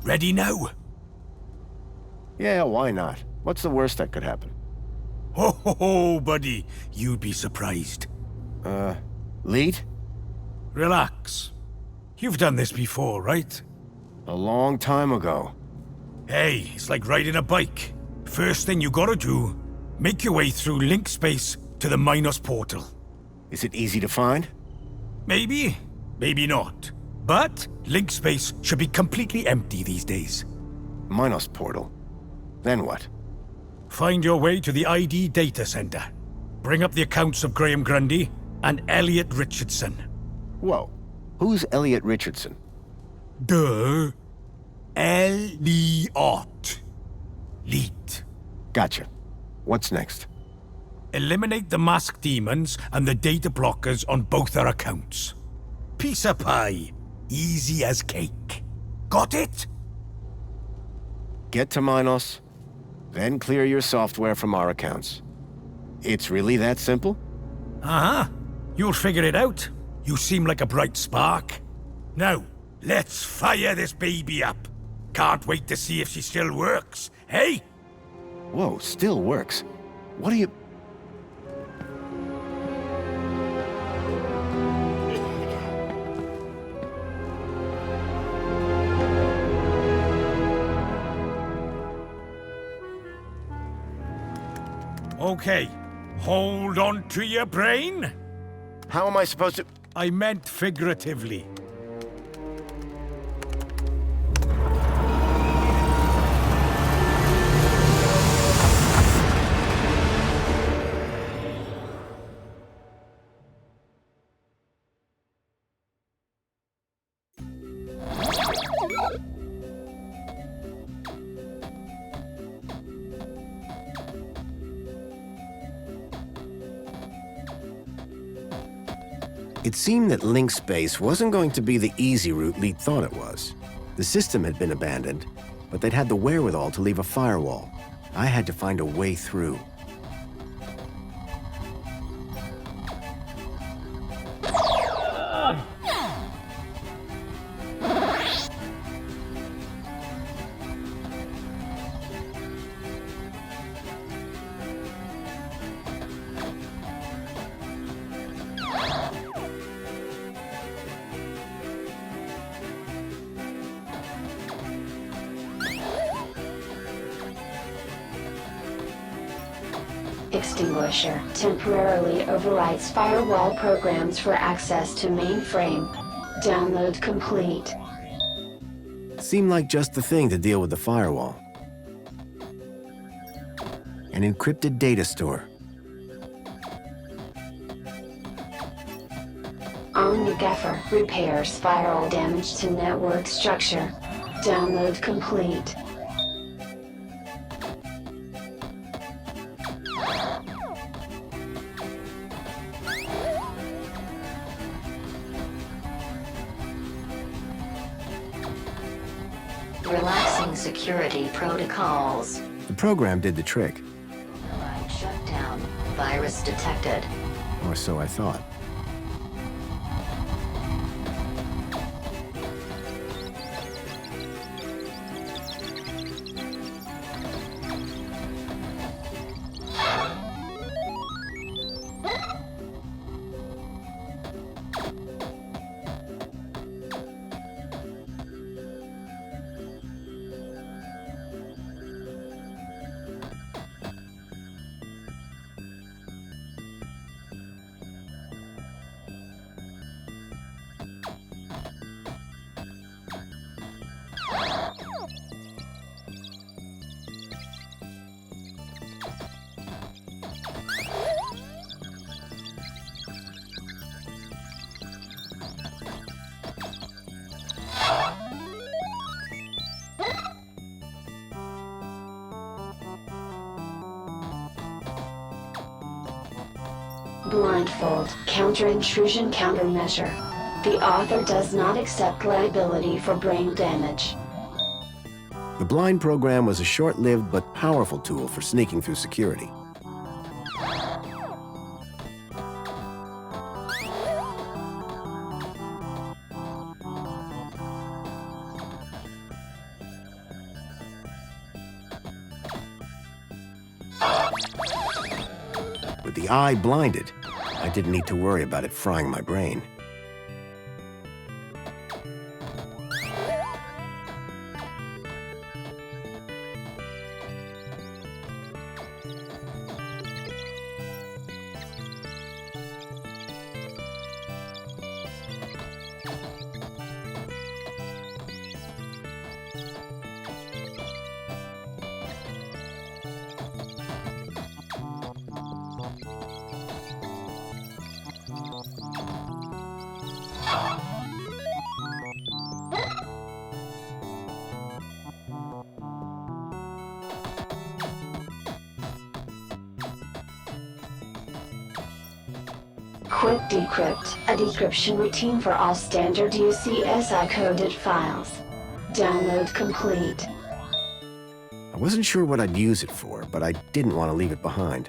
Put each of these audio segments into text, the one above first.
Ready now? Yeah, why not? What's the worst that could happen? Ho ho ho, buddy. You'd be surprised. Leet? Relax. You've done this before, right? A long time ago. Hey, it's like riding a bike. First thing you gotta do, make your way through link space to the Minos portal. Is it easy to find? Maybe, maybe not. But link space should be completely empty these days. Minos portal. Then what? Find your way to the ID data center. Bring up the accounts of Graham Grundy and Elliot Richardson. Whoa. Who's Elliot Richardson? Duh. Elliot. Leet. Gotcha. What's next? Eliminate the masked demons and the data blockers on both our accounts. Piece of pie. Easy as cake. Got it? Get to Minos, then clear your software from our accounts. It's really that simple? Uh-huh. You'll figure it out. You seem like a bright spark. Now, let's fire this baby up. Can't wait to see if she still works, hey? Whoa, still works. What do you... Okay, hold on to your brain. How am I supposed to... I meant figuratively. It seemed that link space wasn't going to be the easy route Leet thought it was. The system had been abandoned, but they'd had the wherewithal to leave a firewall. I had to find a way through. Extinguisher temporarily overwrites firewall programs for access to mainframe. Download complete. Seemed like just the thing to deal with the firewall. An encrypted data store. Omnigaffer repairs firewall damage to network structure. Download complete. Relaxing security protocols. The program did the trick, Line shut down. Virus detected. or so I thought. Blindfold, counter-intrusion countermeasure. The author does not accept liability for brain damage. The blind program was a short-lived but powerful tool for sneaking through security. the eye blinded, I didn't need to worry about it frying my brain. Quick Decrypt, a decryption routine for all standard UCSI-coded files. Download complete. I wasn't sure what I'd use it for, but I didn't want to leave it behind.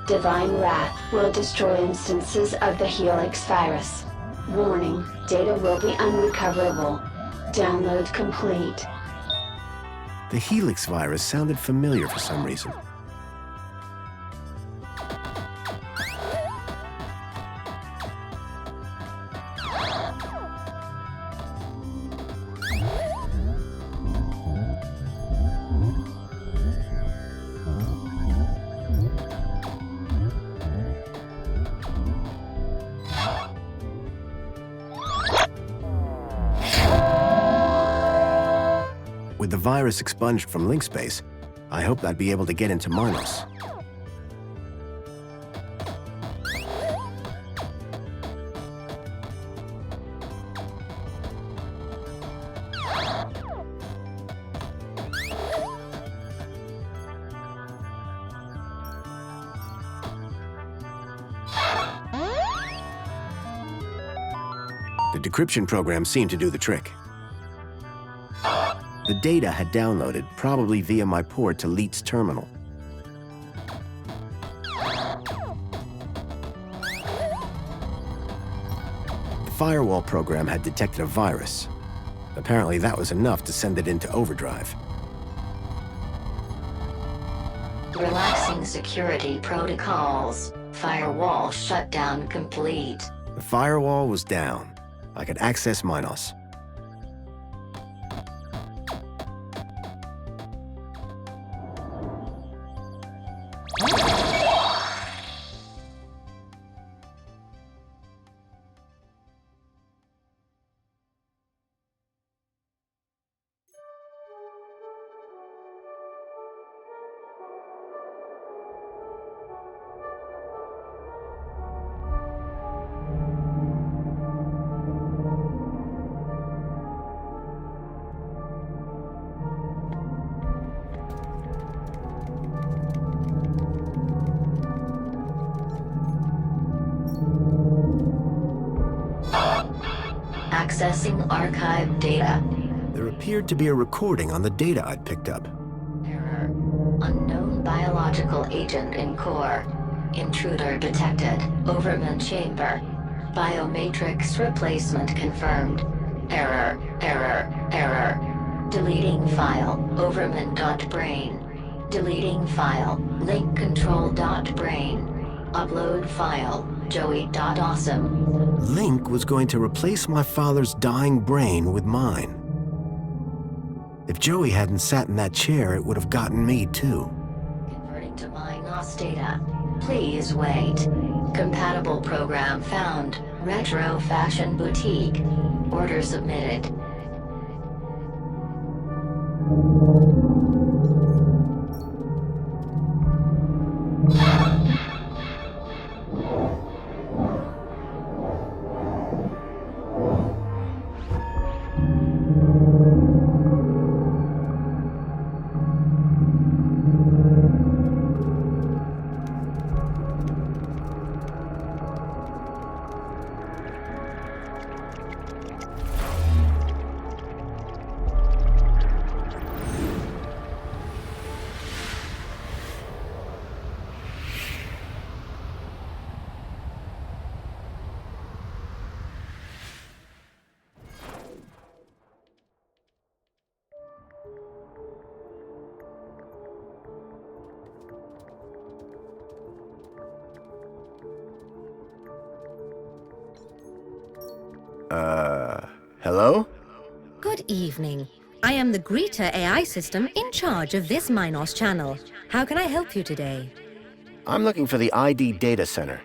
Divine Wrath will destroy instances of the Helix virus. Warning, data will be unrecoverable. Download complete. The Helix virus sounded familiar for some reason. With the virus expunged from link space, I hoped I'd be able to get into Minos. The decryption program seemed to do the trick. The data had downloaded, probably via my port to Leet's terminal. The firewall program had detected a virus. Apparently that was enough to send it into overdrive. Relaxing security protocols. Firewall shutdown complete. The firewall was down. I could access Minos. Accessing archive data. There appeared to be a recording on the data I'd picked up. Error. Unknown biological agent in core. Intruder detected. Overman chamber. Biomatrix replacement confirmed. Error. Error. Error. Deleting file. Overman.brain. Deleting file. Link control.brain. Upload file. Joey.awesome. Link was going to replace my father's dying brain with mine. If Joey hadn't sat in that chair, it would have gotten me too. Converting to Minos data. Please wait. Compatible program found. Retro Fashion Boutique. Order submitted. Hello? Good evening. I am the Greeter AI system in charge of this Minos channel. How can I help you today? I'm looking for the ID data center.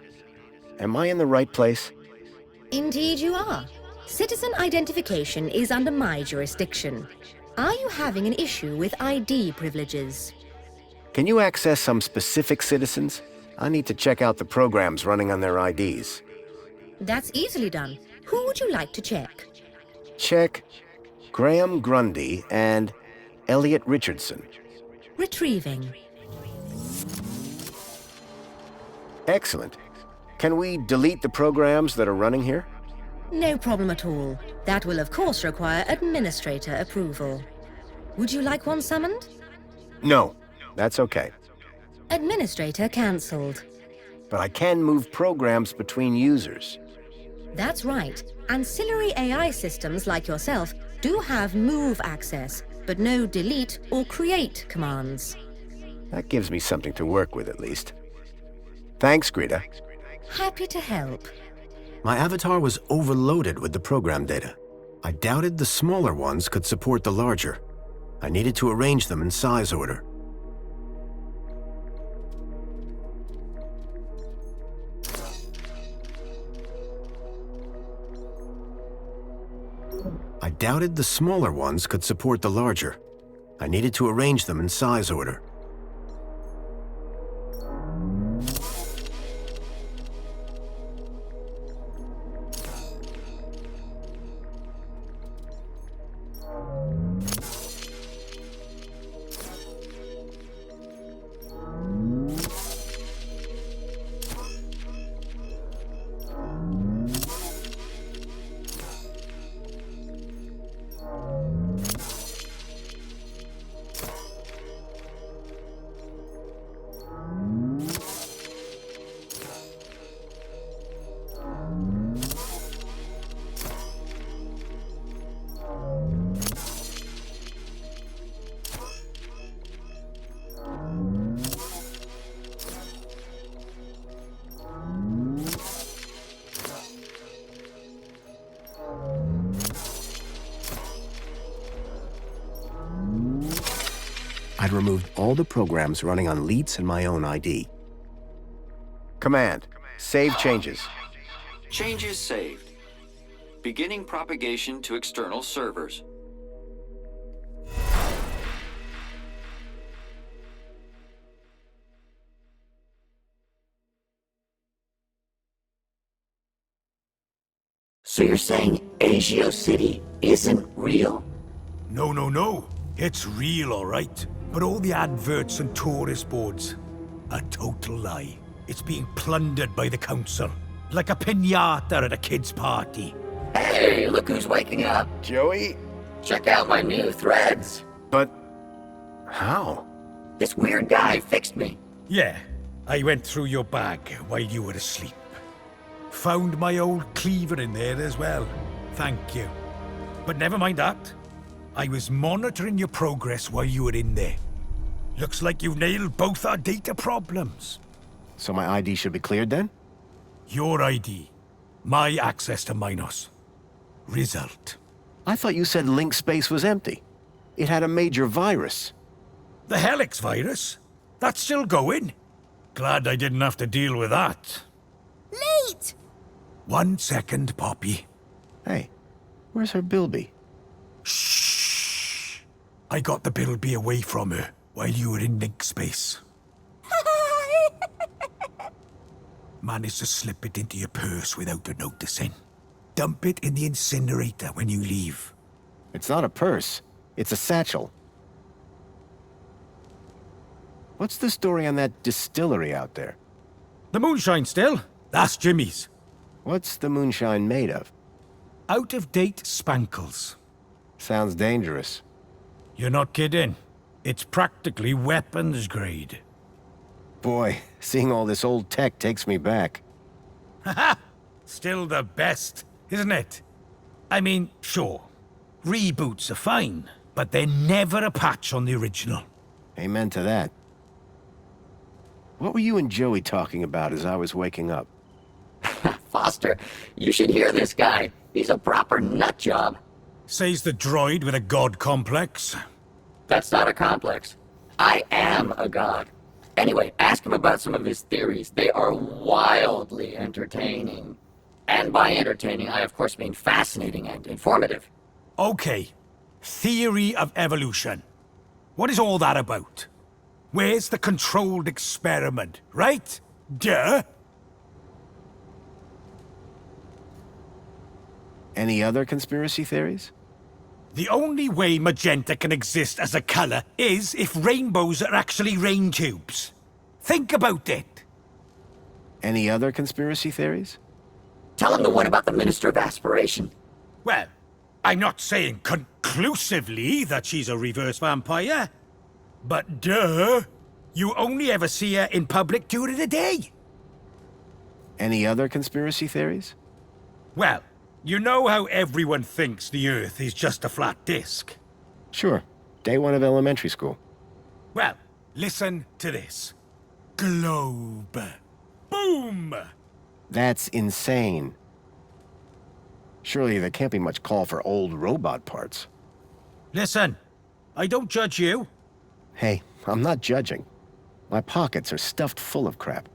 Am I in the right place? Indeed you are. Citizen identification is under my jurisdiction. Are you having an issue with ID privileges? Can you access some specific citizens? I need to check out the programs running on their IDs. That's easily done. Who would you like to check? Check Graham Grundy and Elliot Richardson. Retrieving. Excellent. Can we delete the programs that are running here? No problem at all. That will of course require administrator approval. Would you like one summoned? No, that's okay. Administrator cancelled. But I can move programs between users. That's right. Ancillary AI systems like yourself do have move access, but no delete or create commands. That gives me something to work with at least. Thanks, Greta. Happy to help. My avatar was overloaded with the program data. I doubted the smaller ones could support the larger. I needed to arrange them in size order. I doubted the smaller ones could support the larger. I needed to arrange them in size order. I'd removed all the programs running on leets and my own ID. Command. Save changes. Changes saved. Beginning propagation to external servers. So you're saying Agio City isn't real? No. It's real, all right. But all the adverts and tourist boards, a total lie. It's being plundered by the council, like a piñata at a kid's party. Hey, look who's waking up. Joey? Check out my new threads. But... how? This weird guy fixed me. Yeah, I went through your bag while you were asleep. Found my old cleaver in there as well. Thank you. But never mind that. I was monitoring your progress while you were in there. Looks like you've nailed both our data problems. So my ID should be cleared then? Your ID. My access to Minos. Result. I thought you said link space was empty. It had a major virus. The Helix virus? That's still going? Glad I didn't have to deal with that. Leet! 1 second, Poppy. Hey, where's her Bilby? Shh. I got the Bilby away from her while you were in link space. Managed to slip it into your purse without her noticing. Dump it in the incinerator when you leave. It's not a purse. It's a satchel. What's the story on that distillery out there? The moonshine still? That's Jimmy's. What's the moonshine made of? Out-of-date spankles. Sounds dangerous. You're not kidding. It's practically weapons grade. Boy, seeing all this old tech takes me back. Haha! Still the best, isn't it? I mean, sure. Reboots are fine, but they're never a patch on the original. Amen to that. What were you and Joey talking about as I was waking up? Foster, you should hear this guy. He's a proper nut job. Says the droid with a god complex. That's not a complex. I am a god. Anyway, ask him about some of his theories. They are wildly entertaining. And by entertaining, I of course mean fascinating and informative. Okay. Theory of evolution. What is all that about? Where's the controlled experiment, right? Duh! Any other conspiracy theories? The only way magenta can exist as a color is if rainbows are actually rain tubes. Think about it. Any other conspiracy theories? Tell him the one about the Minister of Aspiration. Well, I'm not saying conclusively that she's a reverse vampire. But duh, you only ever see her in public during the day. Any other conspiracy theories? Well, you know how everyone thinks the Earth is just a flat disk? Sure. Day one of elementary school. Well, listen to this. Globe. Boom! That's insane. Surely there can't be much call for old robot parts. Listen, I don't judge you. Hey, I'm not judging. My pockets are stuffed full of crap.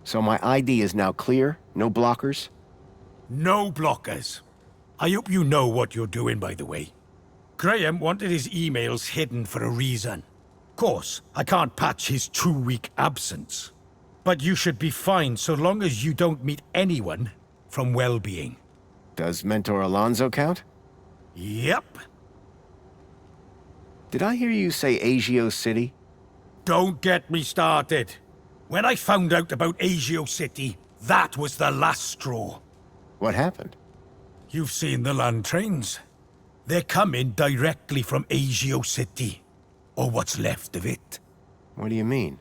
So my ID is now clear? No blockers? No blockers. I hope you know what you're doing, by the way. Graham wanted his emails hidden for a reason. Of course, I can't patch his 2-week absence. But you should be fine so long as you don't meet anyone from well-being. Does Mentor Alonso count? Yep. Did I hear you say Agio City? Don't get me started. When I found out about Agio City, that was the last straw. What happened? You've seen the land trains. They're coming directly from Agio City. Or what's left of it. What do you mean?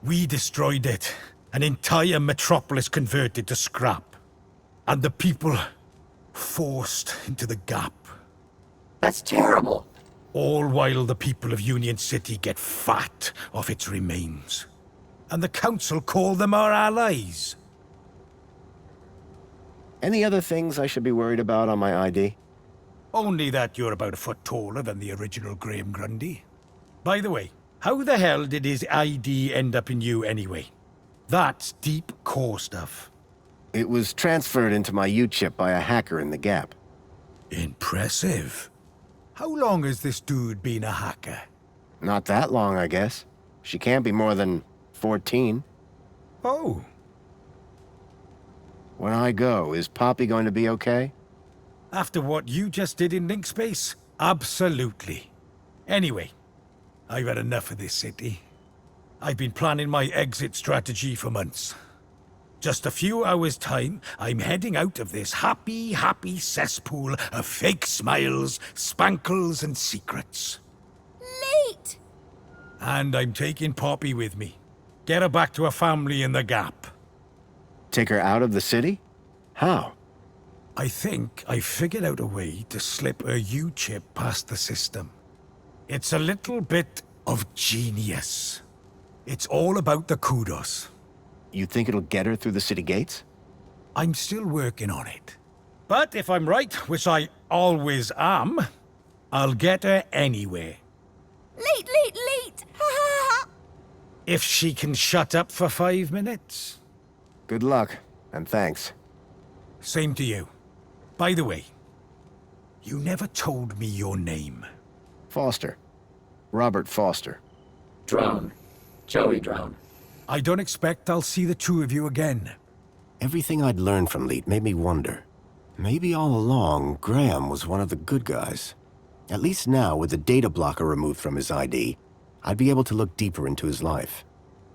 We destroyed it. An entire metropolis converted to scrap. And the people forced into the gap. That's terrible. All while the people of Union City get fat off its remains. And the council call them our allies. Any other things I should be worried about on my ID? Only that you're about a foot taller than the original Graham Grundy. By the way, how the hell did his ID end up in you anyway? That's deep core stuff. It was transferred into my U-chip by a hacker in the Gap. Impressive. How long has this dude been a hacker? Not that long, I guess. She can't be more than 14. Oh. When I go, is Poppy going to be okay? After what you just did in Link Space? Absolutely. Anyway, I've had enough of this city. I've been planning my exit strategy for months. Just a few hours' time, I'm heading out of this happy cesspool of fake smiles, spankles, and secrets. Leet! And I'm taking Poppy with me. Get her back to her family in the Gap. Take her out of the city? How? I think I figured out a way to slip her U-chip past the system. It's a little bit of genius. It's all about the kudos. You think it'll get her through the city gates? I'm still working on it. But if I'm right, which I always am, I'll get her anywhere. Leet, leet, leet! Ha ha ha! If she can shut up for 5 minutes. Good luck, and thanks. Same to you. By the way, you never told me your name. Foster. Robert Foster. Drone. Joey Drone. I don't expect I'll see the two of you again. Everything I'd learned from Leet made me wonder. Maybe all along, Graham was one of the good guys. At least now, with the data blocker removed from his ID, I'd be able to look deeper into his life.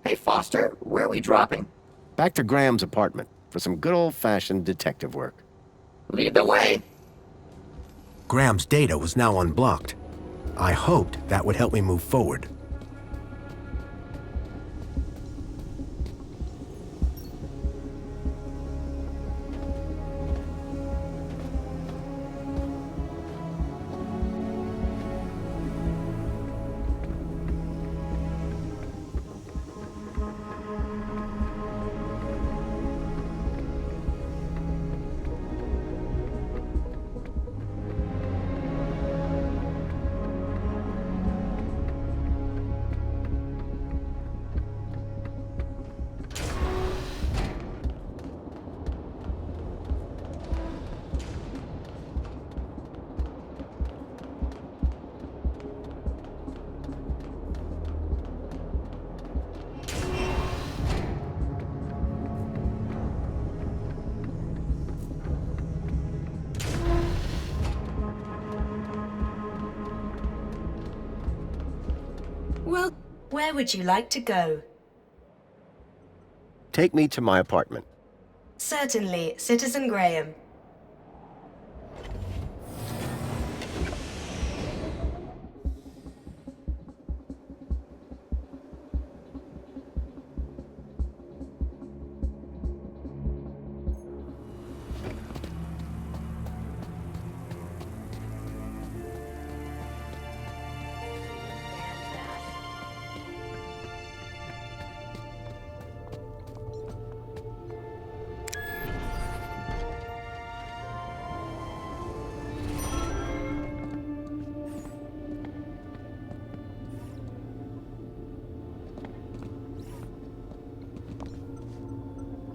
Hey, Foster, where are we dropping? Back to Graham's apartment for some good old-fashioned detective work. Lead the way. Graham's data was now unblocked. I hoped that would help me move forward. Where would you like to go? Take me to my apartment. Certainly, Citizen Graham.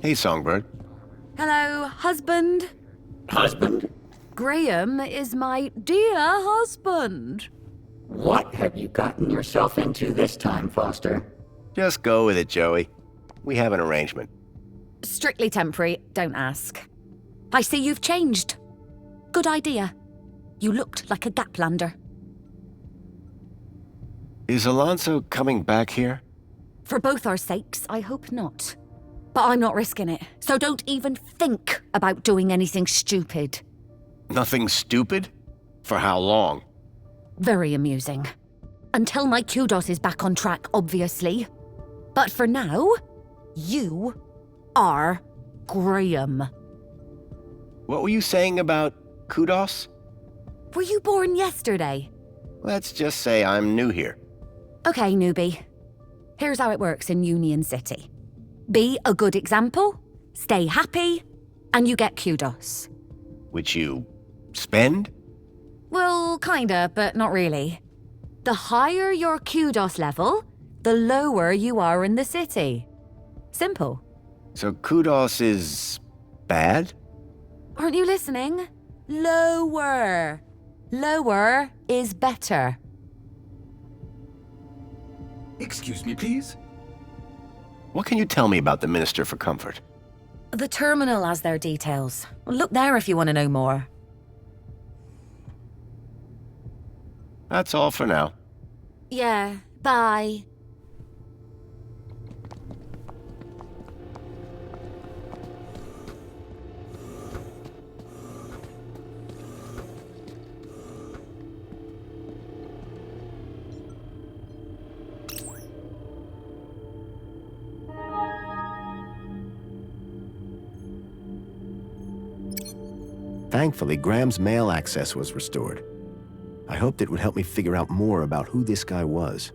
Hey, Songbird. Hello, husband. Husband? Graham is my dear husband. What have you gotten yourself into this time, Foster? Just go with it, Joey. We have an arrangement. Strictly temporary, don't ask. I see you've changed. Good idea. You looked like a Gaplander. Is Alonso coming back here? For both our sakes, I hope not. But I'm not risking it, so don't even think about doing anything stupid. Nothing stupid? For how long? Very amusing. Until my kudos is back on track, obviously. But for now, you are Graham. What were you saying about kudos? Were you born yesterday? Let's just say I'm new here. Okay, newbie. Here's how it works in Union City. Be a good example, stay happy, and you get kudos. Which you spend? Well, kinda, but not really. The higher your kudos level, the lower you are in the city. Simple. So kudos is bad? Aren't you listening? Lower. Lower is better. Excuse me, please? What can you tell me about the Minister for Comfort? The terminal has their details. Look there if you want to know more. That's all for now. Yeah, bye. Thankfully, Graham's mail access was restored. I hoped it would help me figure out more about who this guy was.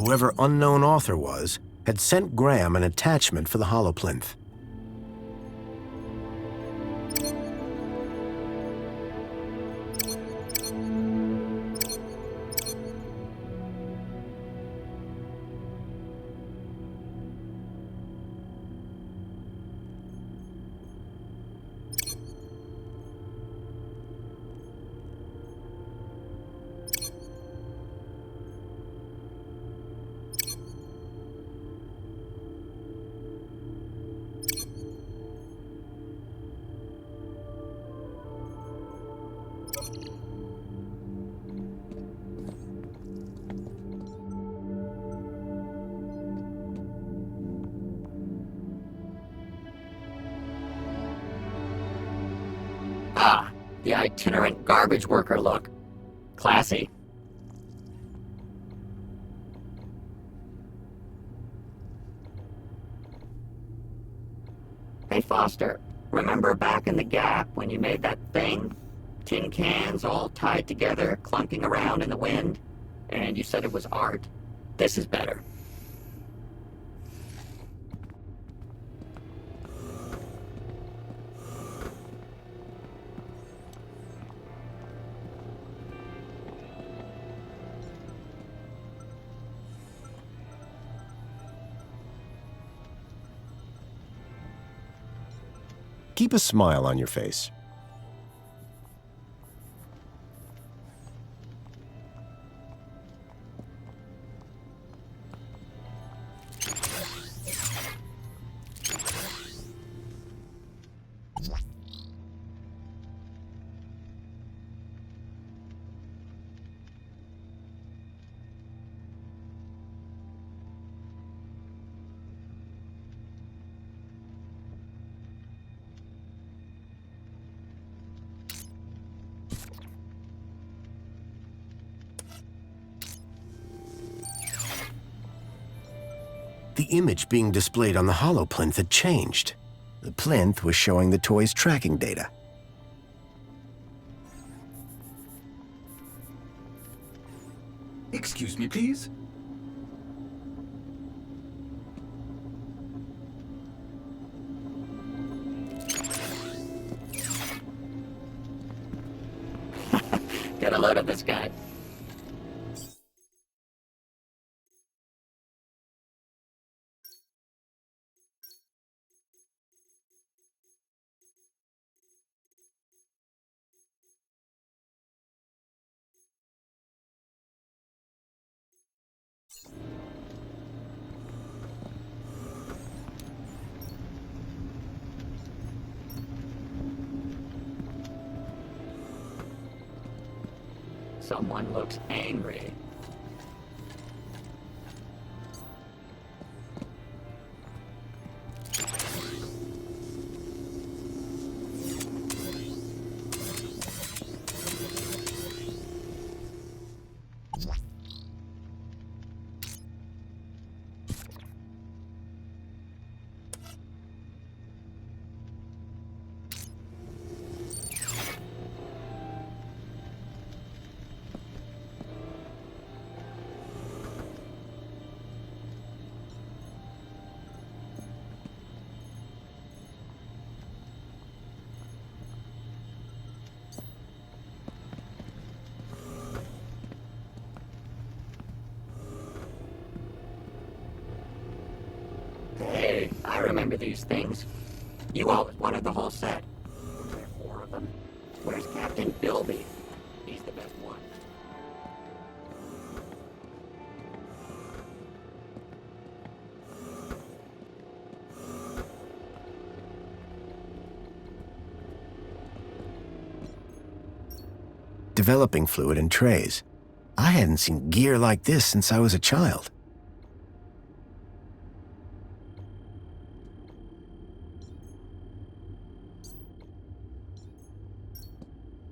Whoever unknown author was, had sent Graham an attachment for the holoplinth. Ah, the itinerant garbage worker look. Classy. Hey, Foster, remember back in the Gap when you made that thing? Tin cans all tied together, clunking around in the wind? And you said it was art? This is better. Keep a smile on your face. The image being displayed on the hollow plinth had changed. The plinth was showing the toy's tracking data. Excuse me, please. Get a load of this guy. Someone looks angry. Hey, I remember these things. You always wanted the whole set. Were there 4 of them? Where's Captain Bilby? He's the best one. Developing fluid in trays. I hadn't seen gear like this since I was a child.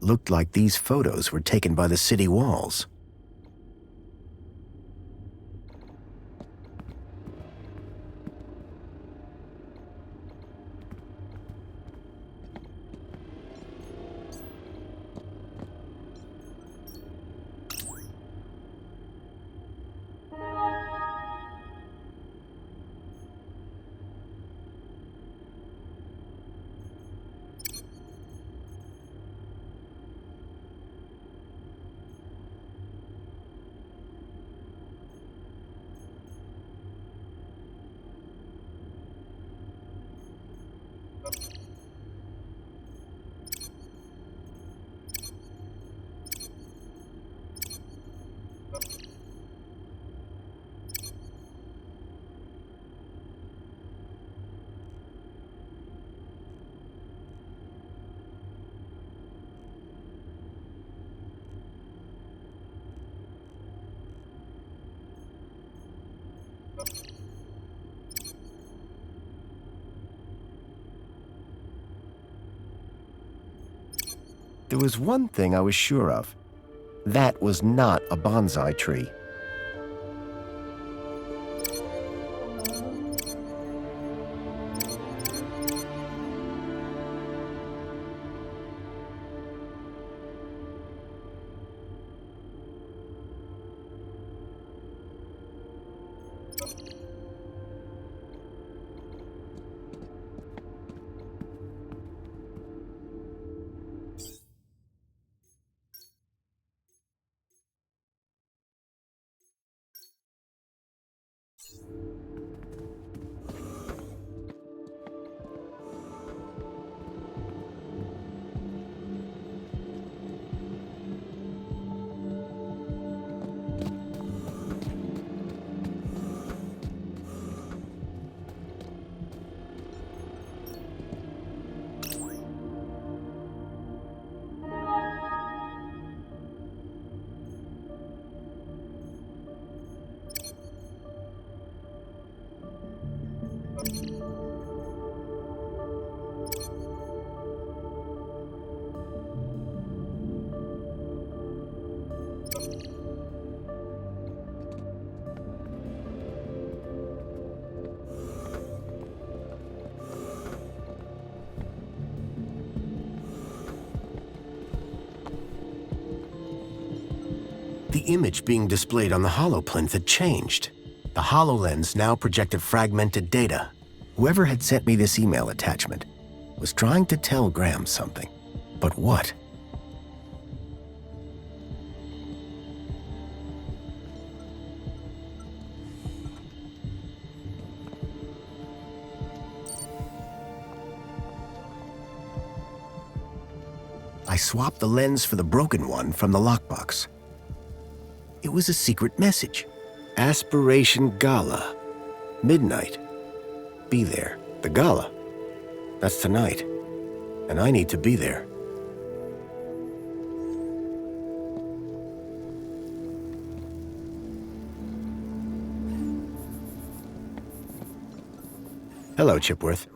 Looked like these photos were taken by the city walls. There was one thing I was sure of. That was not a bonsai tree. The image being displayed on the holoplinth had changed. The HoloLens now projected fragmented data. Whoever had sent me this email attachment was trying to tell Graham something. But what? I swapped the lens for the broken one from the lockbox. It was a secret message. Aspiration Gala. Midnight. Be there. The gala. That's tonight. And I need to be there. Hello, Chipworth.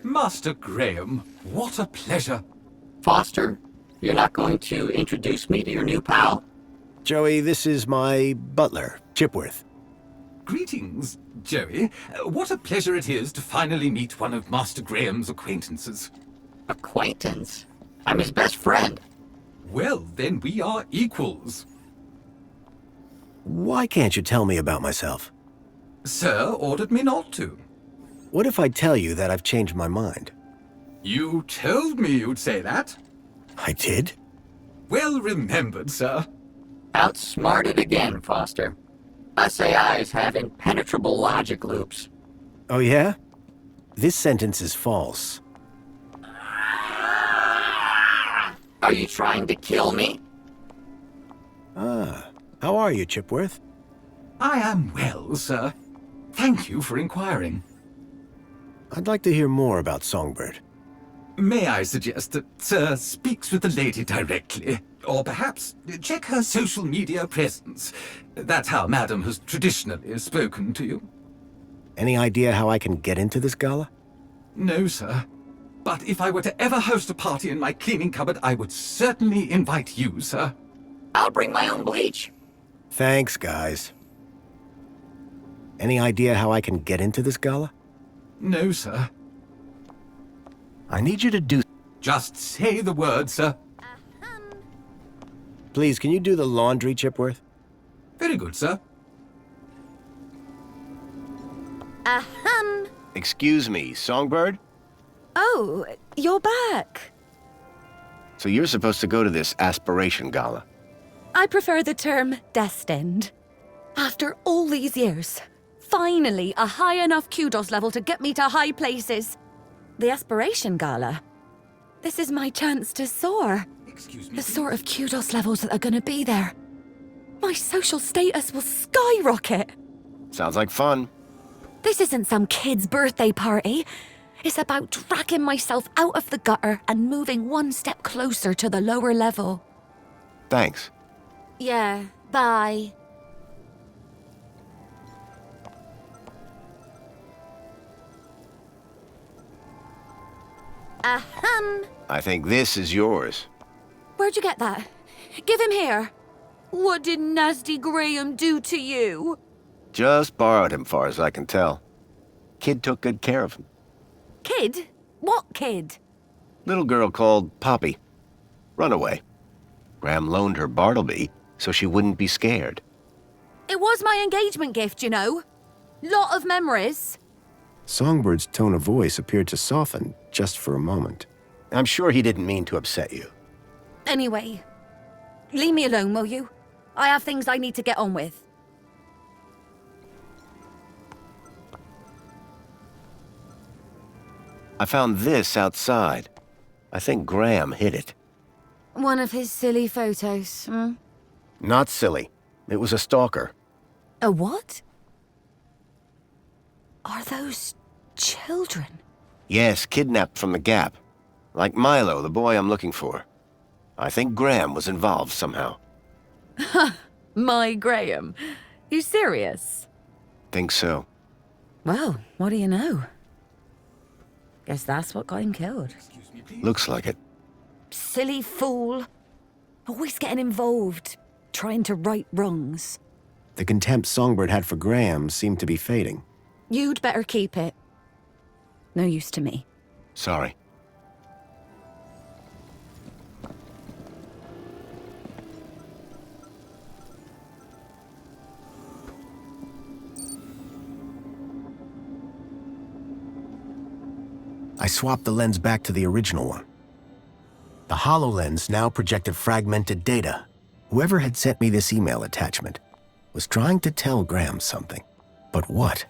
Master Graham, what a pleasure. Foster, you're not going to introduce me to your new pal? Joey, this is my butler, Chipworth. Greetings, Joey. What a pleasure it is to finally meet one of Master Graham's acquaintances. Acquaintance? I'm his best friend. Well, then we are equals. Why can't you tell me about myself? Sir ordered me not to. What if I tell you that I've changed my mind? You told me you'd say that. I did? Well remembered, sir. Outsmarted again, Foster. Us AIs have impenetrable logic loops. Oh yeah? This sentence is false. Are you trying to kill me? Ah, how are you, Chipworth? I am well, sir. Thank you for inquiring. I'd like to hear more about Songbird. May I suggest that Sir speaks with the lady directly? Or perhaps check her social media presence. That's how Madam has traditionally spoken to you. Any idea how I can get into this gala? No, sir. But if I were to ever host a party in my cleaning cupboard, I would certainly invite you, sir. I'll bring my own bleach. Thanks, guys. Any idea how I can get into this gala? No, sir. I need you to do... Just say the word, sir. Please, can you do the laundry, Chipworth? Very good, sir. Ahem. Excuse me, Songbird? Oh, you're back. So you're supposed to go to this aspiration gala. I prefer the term destined. After all these years, finally a high enough kudos level to get me to high places. The aspiration gala. This is my chance to soar. Excuse me. The sort of kudos levels that are gonna be there. My social status will skyrocket. Sounds like fun. This isn't some kid's birthday party. It's about dragging myself out of the gutter and moving one step closer to the lower level. Thanks. Yeah, bye. Ahem. I think this is yours. Where'd you get that? Give him here. What did nasty Graham do to you? Just borrowed him, far as I can tell. Kid took good care of him. Kid? What kid? Little girl called Poppy. Runaway. Graham loaned her Bartleby so she wouldn't be scared. It was my engagement gift, you know. Lot of memories. Songbird's tone of voice appeared to soften just for a moment. I'm sure he didn't mean to upset you. Anyway, leave me alone, will you? I have things I need to get on with. I found this outside. I think Graham hid it. One of his silly photos, hmm? Not silly. It was a stalker. A what? Are those children? Yes, kidnapped from the Gap. Like Milo, the boy I'm looking for. I think Graham was involved somehow. My Graham. You serious? Think so. Well, what do you know? Guess that's what got him killed. Looks like it. Silly fool. Always getting involved, trying to right wrongs. The contempt Songbird had for Graham seemed to be fading. You'd better keep it. No use to me. Sorry. I swapped the lens back to the original one. The HoloLens now projected fragmented data. Whoever had sent me this email attachment was trying to tell Graham something. But what?